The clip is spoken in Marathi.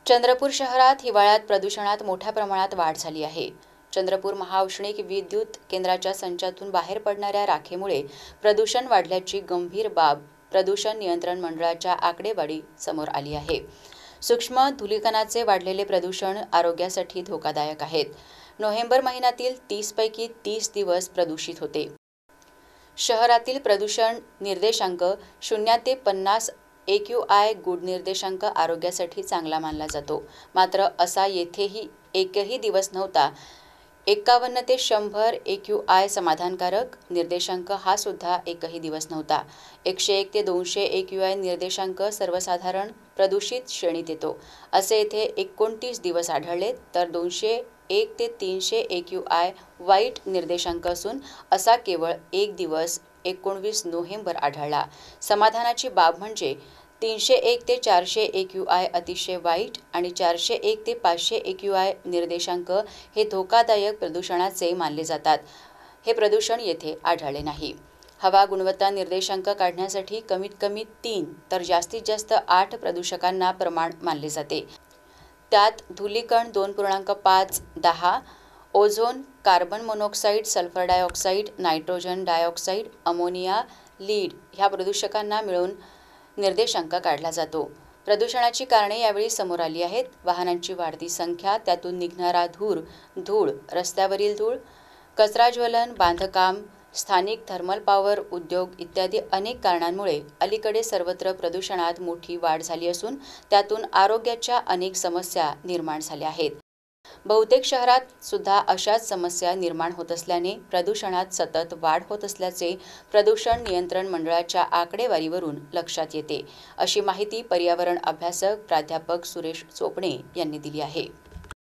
चंद्रपूर शहरात हिवाळ्यात प्रदूषणात मोठ्या प्रमाणात वाढ झाली आहे। चंद्रपूर महाऔष्णिक विद्युत केंद्राच्या संचातून बाहेर पडणाऱ्या राखेमुळे प्रदूषण वाढल्याची गंभीर बाब प्रदूषण नियंत्रण मंडळाच्या आकडेवारी समोर आली आहे। सूक्ष्म धूलिकणाचे वाढलेले प्रदूषण आरोग्यासाठी धोकादायक आहेत। नोव्हेंबर महिन्यातील 30 पैकी 30 दिवस प्रदूषित होते। शहरातील प्रदूषण निर्देशांक 0 ते 50 AQI गुड निर्देशांक आरोग्यासाठी चांगला मानला जातो। मात्र असा येथेही एकही दिवस नव्हता। 51 ते 100 AQI समाधानकारक निर्देशांक हा सुद्धा एकही दिवस नव्हता। 101 ते 200 AQI निर्देशांक सर्वसाधारण प्रदूषित श्रेणीत येतो। असे येथे 29 दिवस आढळले, तर 201 ते 300 AQI वाईट निर्देशांक असून असा केवळ एक दिवस 19 नोव्हेंबर आढळला। समाधानाची बाब म्हणजे 301 ते 400 AQI अतिशय वाईट आणि 401 ते 500 AQI निर्देशांक हे धोकादायक प्रदूषणाचे मानले जातात। हे प्रदूषण येथे आढळले नाही। हवा गुणवत्ता निर्देशांक काढण्यासाठी कमीत कमी 3 तर जास्तीत जास्त 8 प्रदूषकांना प्रमाण मानले जाते। त्यात धूलिकण 2.5, 10, ozone, carbon monoxide, sulphur dioxide, nitrogen dioxide, ammonia, lead ह्या प्रदूषकांना मिळून निर्देशांक काढला जातो। प्रदूषणाची कारणे यावेळी समोर आली आहेत। वाहनांची वाढती संख्या, त्यातून निघणारा धूळ, रस्त्यावरील धूळ, कचरा ज्वलन, बांधकाम, स्थानिक थर्मल पॉवर उद्योग इत्यादी अनेक कारणांमुळे अलीकडे सर्वत्र प्रदूषणात मोठी वाढ झाली असून त्यातून आरोग्याच्या अनेक समस्या निर्माण झाल्या आहेत। बहुतेक शहरात सुद्धा अशाच समस्या निर्माण होत असल्याने प्रदूषणात सतत वाढ होत असल्याचे प्रदूषण नियंत्रण मंडळाच्या आकडेवारीवरून लक्षात येते, अशी माहिती पर्यावरण अभ्यासक प्राध्यापक सुरेश चोपणे यांनी दिली आहे।